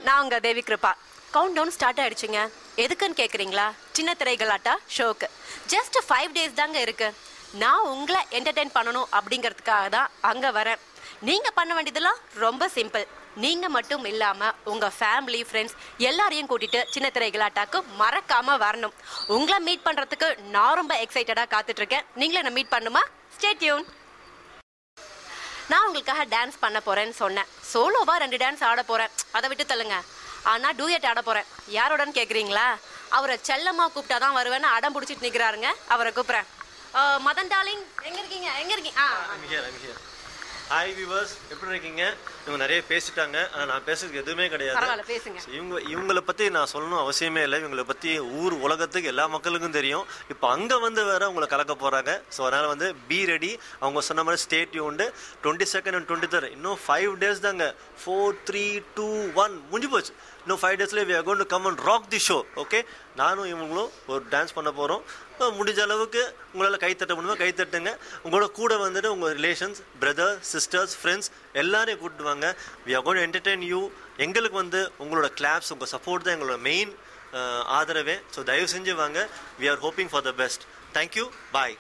நான் உங்க தேவி Kripa. Count down start ஆயிடுச்சுங்க. எதுக்குன்னு கேக்குறீங்களா? சின்ன திரைகளாட்டா ஷோக்கு. ஜஸ்ட் 5 days தாங்க இருக்கு. நான் உங்களை என்டர்டெயின் பண்ணணும் அப்படிங்கிறதுக்காக தான் அங்க வரேன். நீங்க பண்ண வேண்டியதெல்லாம் ரொம்ப சிம்பிள். நீங்க மட்டும் இல்லாம உங்க ஃபேமிலி ஃப்ரெண்ட்ஸ் எல்லாரையும் கூட்டிட்டு சின்ன திரைகளாட்டாக்கு மறக்காம வரணும். உங்களை மீட் பண்றதுக்கு நான் ரொம்ப எக்ஸைட்டடா காத்துட்டு இருக்கேன். நீங்களும் என்ன மீட் பண்ணுமா? Stay tune. நான் உங்களுக்காக டான்ஸ் பண்ண போறேன்னு சொன்னேன். சோலோவா 2 டான்ஸ் ஆட போறேன். அதை விட்டு தள்ளுங்க. ஆனா டூயட் ஆட போறேன். யாரோடன்னு கேக்குறீங்களா? அவரை செல்லம்மா கூப்பிட்டாதான் வருவேன்னு அடம் பிடிச்சிட்டு நிக்கிறாருங்க. அவரை கூப்பிடுறேன். மதன் டார்லிங் எங்க இருக்கீங்க? ஹாய் வியூவர்ஸ், எப்படி இருக்கீங்க? இவங்க நிறைய பேசிட்டாங்க. நான் பேசுறதுக்கு எதுவுமே கிடையாது. இவங்களை பற்றி நான் சொல்லணும் அவசியமே இல்லை. இவங்களை பற்றி ஊர் உலகத்துக்கு எல்லா மக்களுக்கும் தெரியும். இப்போ அங்கே வந்து வேற உங்களை கலக்க போகிறாங்க. ஸோ அதனால் வந்து பி ரெடி. அவங்க சொன்ன மாதிரி stay tuned. 22nd and 23rd இன்னும் 5 days தாங்க. 4, 3, 2, 1 முடிஞ்சு போச்சு. இன்னும் 5 daysல we are going to come and rock the show. Okay, நானும் இவங்களும் ஒரு டான்ஸ் பண்ண போகிறோம். முடிஞ்ச அளவுக்கு உங்களால் கைத்தட்ட முடியுமா கைத்தட்டுங்க. உங்களோட கூட வந்துட்டு உங்கள் ரிலேஷன்ஸ், பிரதர், சிஸ்டர்ஸ், ஃப்ரெண்ட்ஸ் எல்லாரையும் கூப்பிட்டு வாங்க. we are going to entertain you. எங்களுக்கு வந்து உங்களோட கிளாப்ஸ், உங்கள் சப்போர்ட் தான் எங்களோட மெயின் ஆதரவே. ஸோ தயவு செஞ்சு வாங்க. we are hoping for the best. Thank you. Bye.